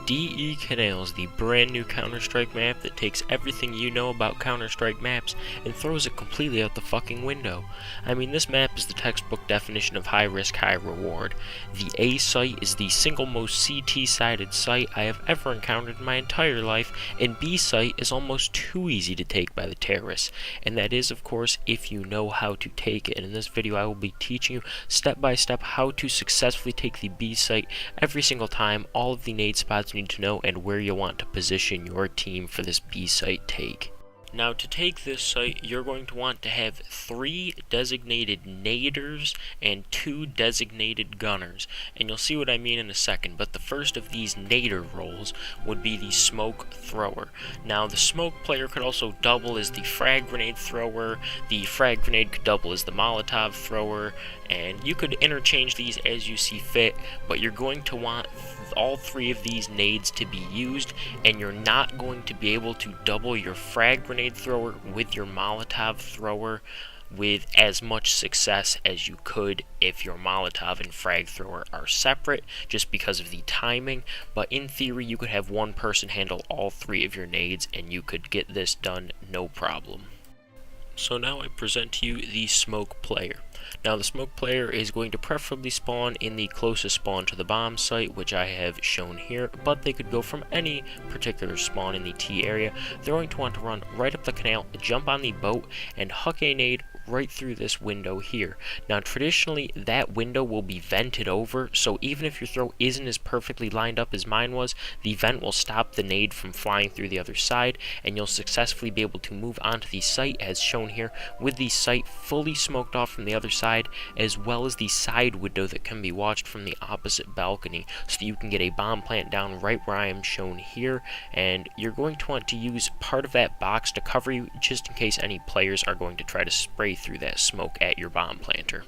de.Canals, the brand new Counter-Strike map that takes everything you know about Counter-Strike maps and throws it completely out the fucking window. I mean, this map is the textbook definition of high risk, high reward. The A site is the single most CT-sided site I have ever encountered in my entire life, and B site is almost too easy to take by the terrorists. And that is, of course, if you know how to take it. And in this video, I will be teaching you step by step how to successfully take the B site every single time, all of the nade spots you need to know, and where you want to position your team for this B site take. Now, to take this site, you're going to want to have 3 designated naders and 2 designated gunners, and you'll see what I mean in a second. But the first of these nader roles would be the smoke thrower. Now, the smoke player could also double as the frag grenade thrower, the frag grenade could double as the Molotov thrower, and you could interchange these as you see fit, but you're going to want all 3 of these nades to be used, and you're not going to be able to double your frag grenade thrower with your Molotov thrower with as much success as you could if your Molotov and frag thrower are separate, just because of the timing. But in theory, you could have one person handle all 3 of your nades and you could get this done no problem. So now I present to you the smoke player. Now, the smoke player is going to preferably spawn in the closest spawn to the bomb site, which I have shown here, but they could go from any particular spawn in the T area. They're going to want to run right up the canal, jump on the boat, and huck a nade right through this window here. Now, traditionally, that window will be vented over, so even if your throw isn't as perfectly lined up as mine was, the vent will stop the nade from flying through the other side, and you'll successfully be able to move onto the site as shown here, with the site fully smoked off from the other side, as well as the side window that can be watched from the opposite balcony, so that you can get a bomb plant down right where I am shown here. And you're going to want to use part of that box to cover you, just in case any players are going to try to spray through that smoke at your bomb planter.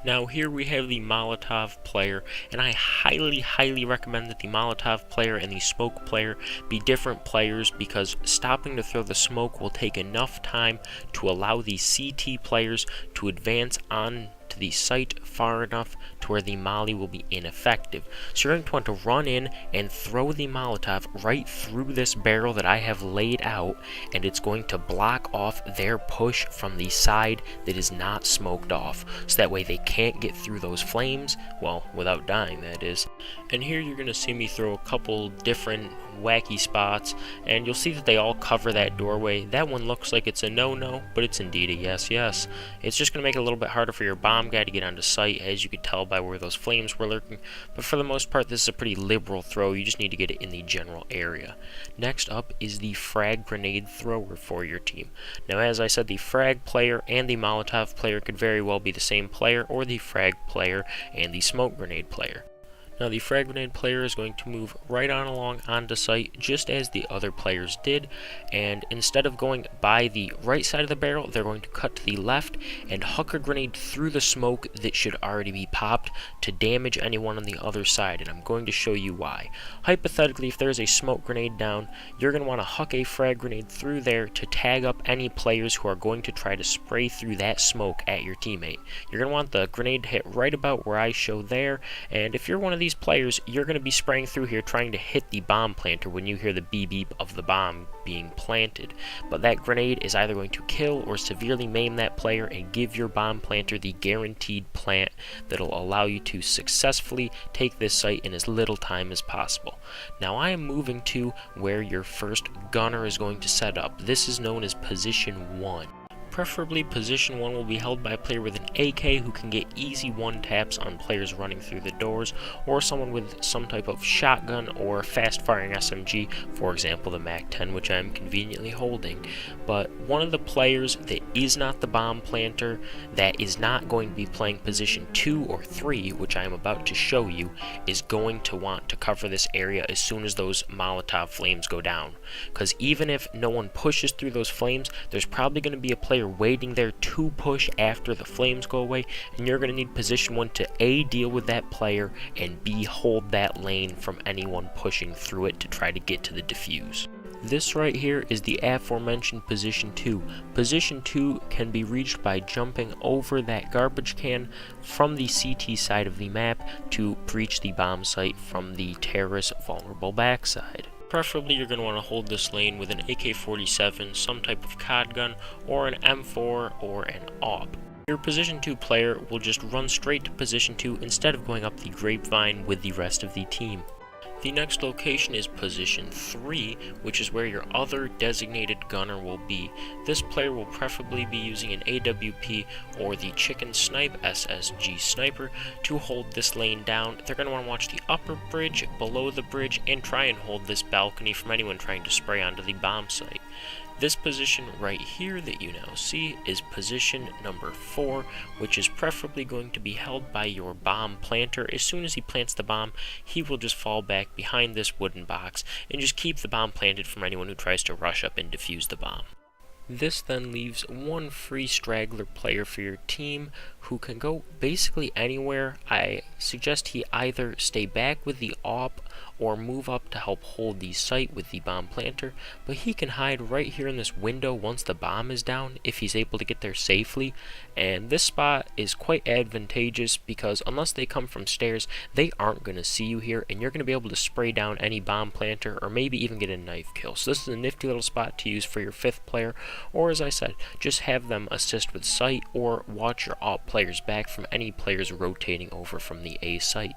Now, here we have the Molotov player, and I highly recommend that the Molotov player and the smoke player be different players, because stopping to throw the smoke will take enough time to allow the CT players to advance on to the site far enough to where the molly will be ineffective. So you're going to want to run in and throw the Molotov right through this barrel that I have laid out, and it's going to block off their push from the side that is not smoked off, so that way they can't get through those flames, well, without dying, that is. And here you're going to see me throw a couple different wacky spots, and you'll see that they all cover that doorway. That one looks like it's a no-no, but it's indeed a yes. It's just going to make it a little bit harder for your bomb guy to get onto site, as you could tell by where those flames were lurking, but for the most part this is a pretty liberal throw. You just need to get it in the general area. Next up is the frag grenade thrower for your team. Now, as I said, the frag player and the Molotov player could very well be the same player, or the frag player and the smoke grenade player. Now, the frag grenade player is going to move right on along onto site, just as the other players did, and instead of going by the right side of the barrel, they're going to cut to the left and huck a grenade through the smoke that should already be popped to damage anyone on the other side, and I'm going to show you why. Hypothetically, if there's a smoke grenade down, you're going to want to huck a frag grenade through there to tag up any players who are going to try to spray through that smoke at your teammate. You're going to want the grenade to hit right about where I show there, and if you're one of these players, you're going to be spraying through here trying to hit the bomb planter when you hear the beep beep of the bomb being planted. But that grenade is either going to kill or severely maim that player and give your bomb planter the guaranteed plant that'll allow you to successfully take this site in as little time as possible. Now, I am moving to where your first gunner is going to set up. This is known as position 1. Preferably, position 1 will be held by a player with an AK who can get easy one-taps on players running through the doors, or someone with some type of shotgun or fast-firing SMG, for example the MAC-10, which I'm conveniently holding. But one of the players that is not the bomb planter, that is not going to be playing position 2 or 3, which I am about to show you, is going to want to cover this area as soon as those Molotov flames go down. Because even if no one pushes through those flames, there's probably going to be a player waiting there to push after the flames go away, and you're going to need position 1 to A, deal with that player, and B, hold that lane from anyone pushing through it to try to get to the defuse. This right here is the aforementioned position 2. Position 2 can be reached by jumping over that garbage can from the CT side of the map to breach the bomb site from the terrorist's vulnerable backside. Preferably you're going to want to hold this lane with an AK-47, some type of COD gun, or an M4 or an AWP. Your position 2 player will just run straight to position 2 instead of going up the grapevine with the rest of the team. The next location is position 3, which is where your other designated gunner will be. This player will preferably be using an AWP or the Chicken Snipe SSG Sniper to hold this lane down. They're going to want to watch the upper bridge, below the bridge, and try and hold this balcony from anyone trying to spray onto the bomb site. This position right here that you now see is position number 4, which is preferably going to be held by your bomb planter. As soon as he plants the bomb, he will just fall back behind this wooden box and just keep the bomb planted from anyone who tries to rush up and defuse the bomb. This then leaves one free straggler player for your team who can go basically anywhere. I suggest he either stay back with the AWP or move up to help hold the site with the bomb planter, but he can hide right here in this window once the bomb is down if he's able to get there safely. And this spot is quite advantageous because unless they come from stairs, they aren't going to see you here, and you're going to be able to spray down any bomb planter or maybe even get a knife kill. So this is a nifty little spot to use for your 5th player, or as I said, just have them assist with sight or watch your AWP players back from any players rotating over from the A site.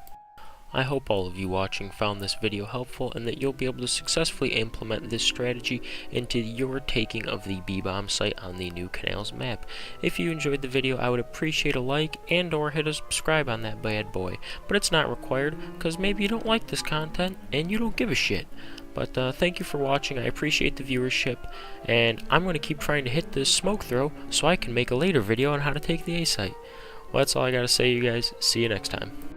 I hope all of you watching found this video helpful and that you'll be able to successfully implement this strategy into your taking of the B-bomb site on the de.Canals map. If you enjoyed the video, I would appreciate a like and or hit a subscribe on that bad boy, but it's not required because maybe you don't like this content and you don't give a shit. But thank you for watching, I appreciate the viewership, and I'm going to keep trying to hit this smoke throw so I can make a later video on how to take the A site. Well, that's all I gotta say, you guys. See you next time.